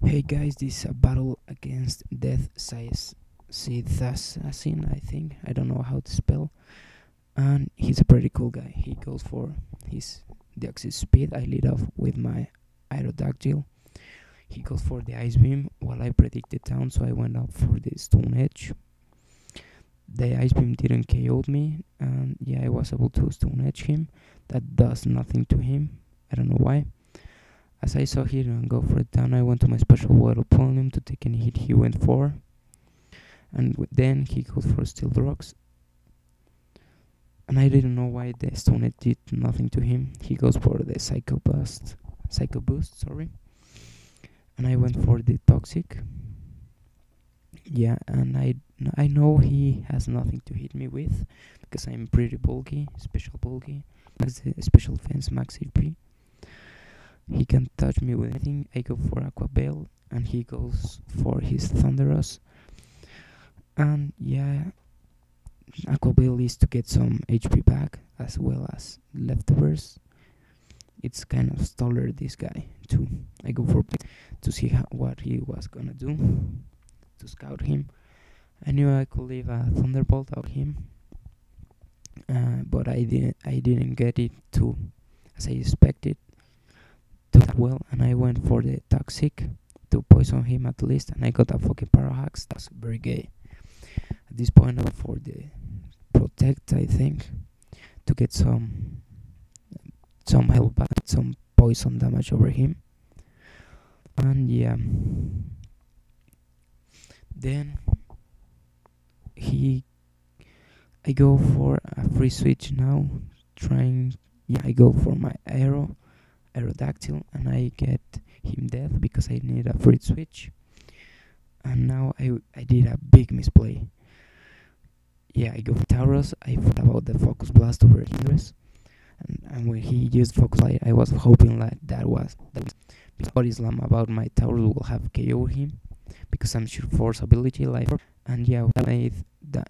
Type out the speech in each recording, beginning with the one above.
Hey guys, this is a battle against deathscythassasin, I think. I don't know how to spell. And he's a pretty cool guy. He goes for his deoxys speed. I lead off with my aerodactyl. He goes for the ice beam while I predict the town, so I went up for the stone edge. The ice beam didn't KO me, and yeah, I was able to stone edge him. That does nothing to him. I don't know why. As I saw he didn't go for it down, I went to my special water upon him to take any hit he went for. And then he goes for steel rocks. And I didn't know why the stone edge did nothing to him. He goes for the psycho boost, sorry. And I went for the toxic. Yeah, and I know he has nothing to hit me with because I'm pretty bulky, special bulky. Max special defense, max HP. He can't touch me with anything. I go for Aqua Veil, and he goes for his Thunderous. And yeah, Aqua Veil is to get some HP back as well as leftovers. It's kind of staller this guy too. I go for to see what he was gonna do to scout him. I knew I could leave a Thunderbolt out him, but I didn't get it to as I expected to that well, and I went for the toxic to poison him at least, and I got a fucking Parahax. That's very gay. At this point, I went for the protect, I think, to get some health back, some poison damage over him. And yeah, then I go for a free switch now, I go for my aerodactyl, and I get him dead because I need a free switch. And now I did a big misplay. Yeah, I go for Tauros. I thought about the Focus Blast over Hindress, and when he used Focus Light, I was hoping like that was body slam about my Tauros will have KO him because I'm sure force ability life. And yeah, I made the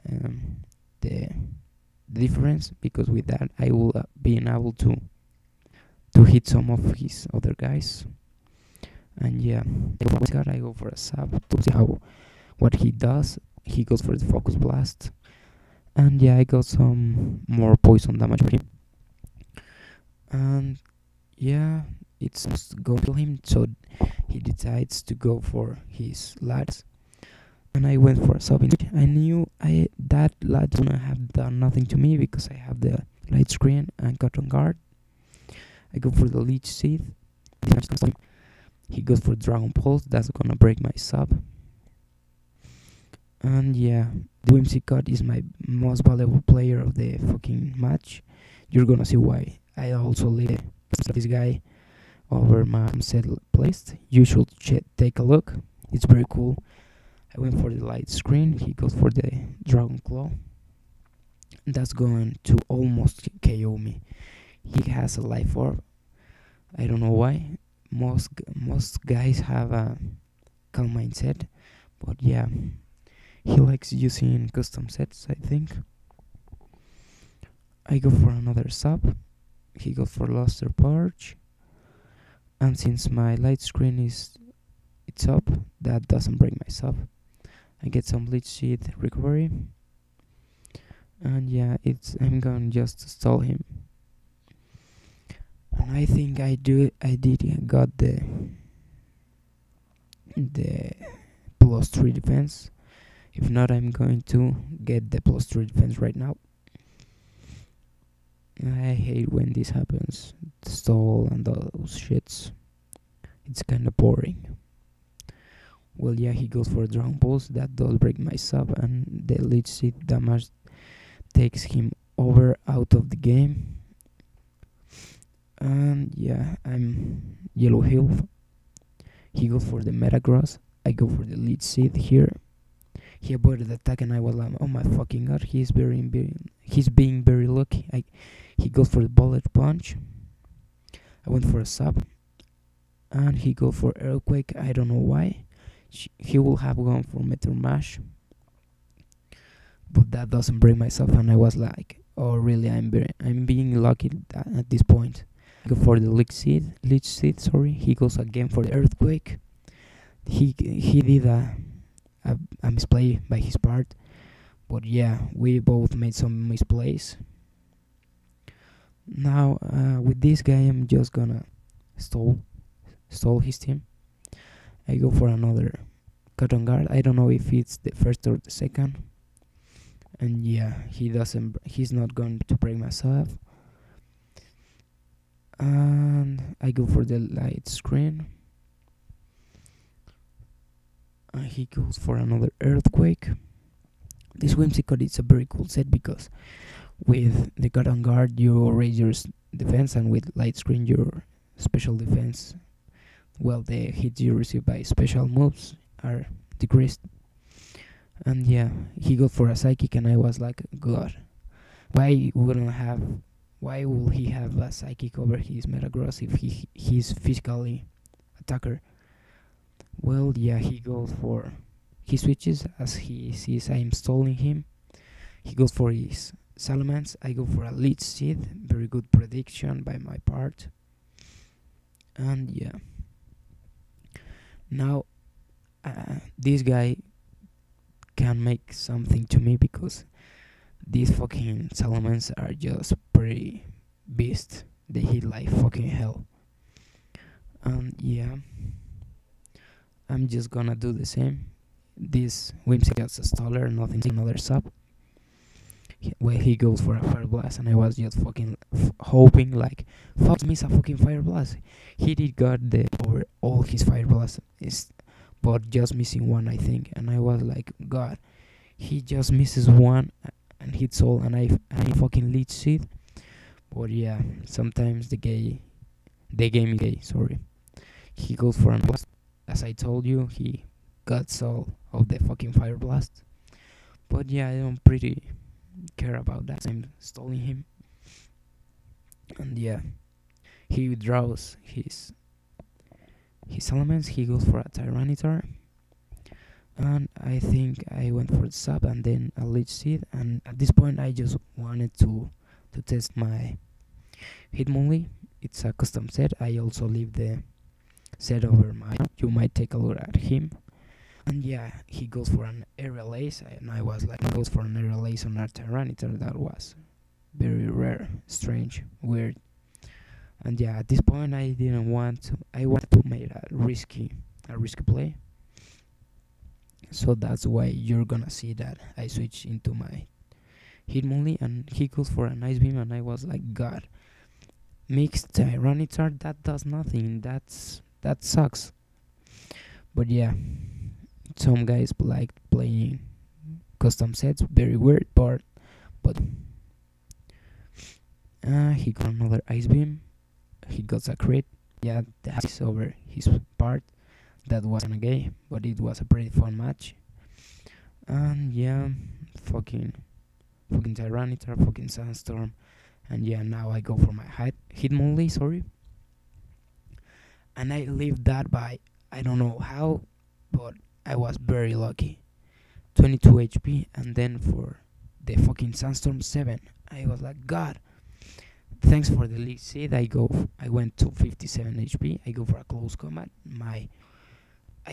difference because with that I will be able to hit some of his other guys. And yeah, I go for a sub to see what he does. He goes for the Focus Blast, and yeah, I got some more poison damage for him. And yeah, it's going to kill him, so he decides to go for his lads. And I went for a sub. I knew that lad wouldn't have done nothing to me because I have the light screen and cotton guard. I go for the leech seed. He goes for Dragon Pulse. That's gonna break my sub. And yeah, the Whimsicott is my most valuable player of the fucking match. You're gonna see why. I also leave this guy over my set placed. You should take a look. It's very cool. I went for the light screen. He goes for the Dragon Claw. That's going to almost KO me. He has a life orb. I don't know why. Most guys have a calm mindset, but yeah, he likes using custom sets, I think. I go for another sub. He goes for Luster Purge, and since my light screen it's up, that doesn't break my sub. I get some Leech Seed recovery, and yeah, I'm going just to stall him. And I think I did got the +3 defense. If not, I'm going to get the +3 defense right now. I hate when this happens. Stall and those shits. It's kind of boring. Well, yeah, he goes for a Dragon Pulse. That does break my sub, and the Leech Seed damage takes him out of the game. And yeah, I'm yellow health. He goes for the Metagross. I go for the Leech Seed here. He avoided the attack, and I was like, oh my fucking god, he's being very lucky. He goes for the Bullet Punch. I went for a sub, and he goes for Earthquake. I don't know why. He will have gone for Meteor Mash, but that doesn't break myself, and I was like, oh really, I'm being lucky at this point. I go for the Leech Seed, sorry. He goes again for the Earthquake. he did a misplay by his part, but yeah, we both made some misplays. Now with this guy, I'm just gonna stall his team. I go for another cotton guard. I don't know if it's the first or the second. And yeah, he's not going to break myself. And I go for the light screen. And he goes for another earthquake. This whimsical is a very cool set because with the cotton guard you raise your defense, and with light screen your special defense. Well, the hits you receive by special moves are decreased. And yeah, he got for a psychic, and I was like, God, why will he have a psychic over his Metagross if he's physically attacker? Well, yeah, he switches as he sees I'm stalling him. He goes for his Salamence. I go for a Leech Seed. Very good prediction by my part. And yeah, now this guy can make something to me because these fucking Salamence are just pretty beast. They hit like fucking hell. And yeah, I'm just gonna do the same. This Whimsy gets a staller, nothing, another sub. Where he goes for a Fire Blast, and I was just fucking hoping like, fuck, miss a fucking Fire Blast. He did got the over all his Fire Blasts, but just missing one, I think. And I was like, God, he just misses one and hits all, and I fucking Leech Seed. But yeah, sometimes the game is gay. Sorry. He goes for a blast. As I told you, he got all of the fucking Fire Blast. But yeah, I don't pretty care about that. I'm stalling him. And yeah, he withdraws his elements. He goes for a Tyranitar. And I think I went for the sub and then a Leech Seed. And at this point, I just wanted to test my Hitmonlee. It's a custom set. I also leave the set over my. You might take a look at him. And yeah, he goes for an Aerial Ace, and I was like, he goes for an Aerial Ace on our Tyranitar. That was very rare, strange, weird. And yeah, at this point, I wanted to make a risky play. So that's why you're gonna see that I switch into my Hitmonlee, and he goes for an Ice Beam, and I was like, God, mixed Tyranitar, that does nothing. That sucks. But yeah, some guys like playing custom sets, very weird part. But he got another Ice Beam. He got a crit. Yeah, that's over his part. That wasn't a game, but it was a pretty fun match. And yeah, fucking Tyranitar, fucking Sandstorm. And yeah, now I go for my Hitmonlee, sorry. And I lived that by, I don't know how, but I was very lucky. 22 HP, and then for the fucking Sandstorm 7, I was like, God, thanks for the Leech Seed. I went to 57 HP. I go for a close combat. I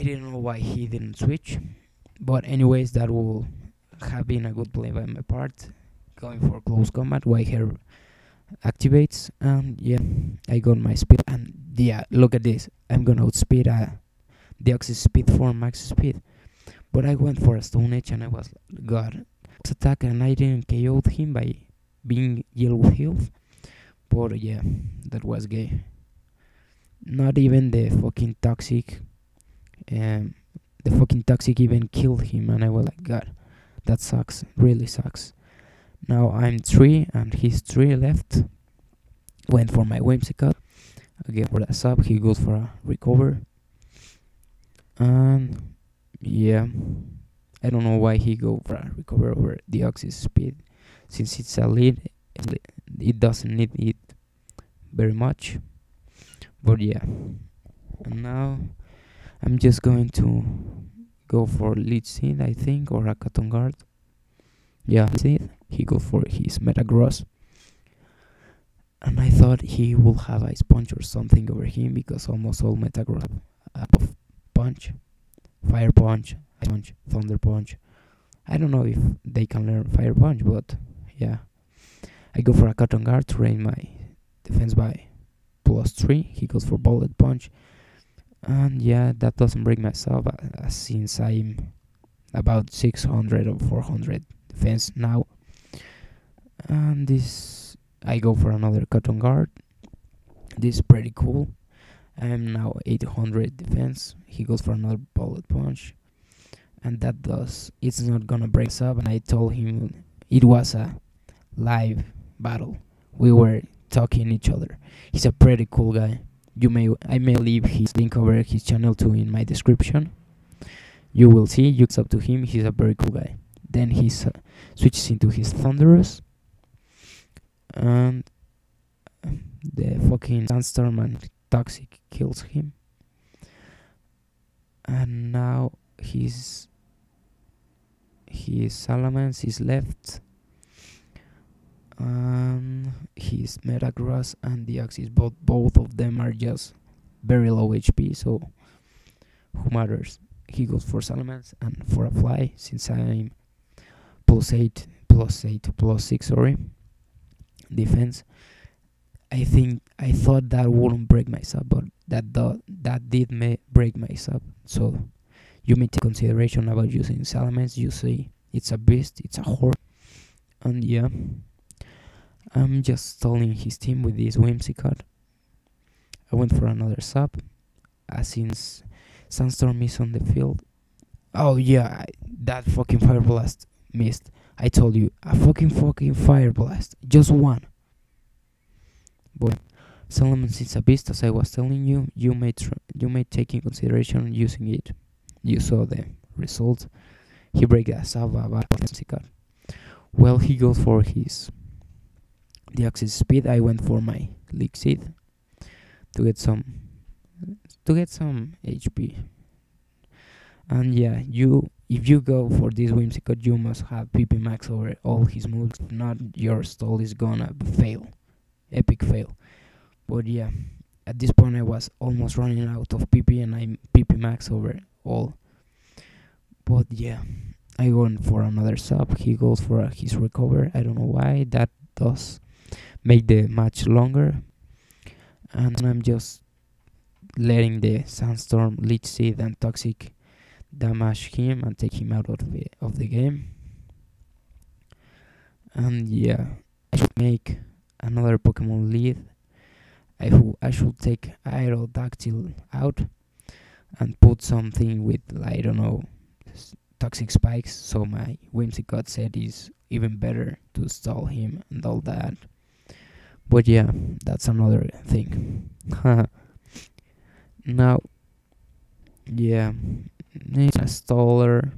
didn't know why he didn't switch, but anyways, that will have been a good play by my part. Going for close combat, White Hair activates, and yeah, I got my speed. And yeah, look at this. I'm gonna outspeed Deoxys Speed for max speed. But I went for a Stone Edge, and I was, God, attack, and I didn't KO'd him by being yellow health. But yeah, that was gay. Not even the fucking Toxic even killed him, and I was like, God, that sucks, really sucks. Now I'm 3 and he's 3 left. Went for my Whimsicott. Again for the sub, he goes for a recover. And yeah, I don't know why he go for a recover over Deoxys Speed. Since it's a lead, it doesn't need it very much. But yeah, and now I'm just going to go for Leech Seed, I think, or a Cotton Guard. Yeah, Seed. He goes for his Metagross. And I thought he will have Ice Punch or something over him because almost all Metagross have Punch. Fire Punch, Ice Punch, Thunder Punch. I don't know if they can learn Fire Punch, but yeah. I go for a Cotton Guard to raise my defense by +3. He goes for Bullet Punch. And yeah, that doesn't break my sub since I'm about 600 or 400 defense now. And this, I go for another Cotton Guard. This is pretty cool. I'm now 800 defense. He goes for another Bullet Punch. And that does, it's not gonna break sub. And I told him it was a live battle. We were talking each other. He's a pretty cool guy. I may leave his link over his channel too in my description. You will see. You up to him. He's a very cool guy. Then he switches into his Thunderous, and the fucking Sandstorm and Toxic kills him. And now his Salamence is left. His Metagross and Deaxys, both of them are just very low HP, so who matters? He goes for Salamence and for a Fly, since I'm +8, +6, sorry, defense. I thought that wouldn't break my sub, but that did break my sub. So you may take consideration about using Salamence. You see, it's a beast, it's a horde, and yeah. I'm just stalling his team with this Whimsicott. I went for another sub, since Sandstorm is on the field. Oh yeah, that fucking Fire Blast missed. I told you, a fucking Fire Blast, just one. But Salamence is a beast, as I was telling you. You may take in consideration using it. You saw the result. He breaks a sub about Whimsicott. Well, he goes for his Deaxys speed. I went for my Leak Seed to get some HP. And yeah, if you go for this Whimsicott, you must have PP max over all his moves. If not, your stall is gonna fail, epic fail. But yeah, at this point I was almost running out of PP, and I'm PP max over all. But yeah, I went for another sub. He goes for his Recover. I don't know why. That does make the match longer, and I'm just letting the Sandstorm, Leech Seed, and Toxic damage him and take him out of the game. And yeah, I should make another Pokemon lead. I should take Aerodactyl out and put something with, I don't know, Toxic Spikes, so my Whimsicott set is even better to stall him and all that. But yeah, that's another thing. Now, yeah, it's a staller.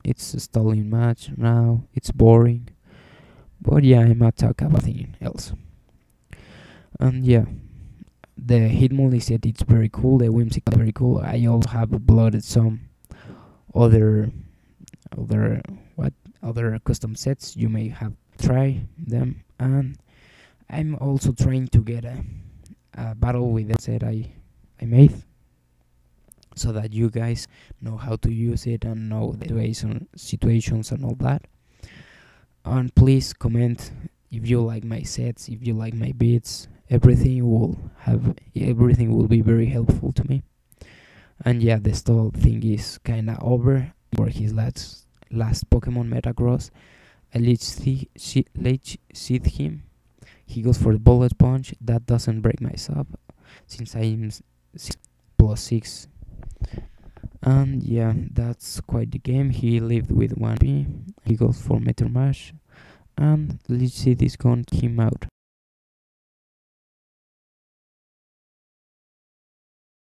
It's a stalling match now. It's boring. But yeah, I might talk about something else. And yeah, the Hitmonlee set, it's very cool. The Whimsicott is very cool. I also have uploaded some other custom sets. You may have try them, and I'm also trying to get a battle with the set I made, so that you guys know how to use it and know the situations and all that. And please comment if you like my sets, if you like my beats. Everything will be very helpful to me. And yeah, the stall thing is kinda over. For his last Pokemon Metagross, I Leech Seed him. He goes for the Bullet Punch. That doesn't break my sub, since I'm +6. And yeah, that's quite the game. He lived with 1 P. He goes for Meteor Mash, and Leech Seed is going to him out.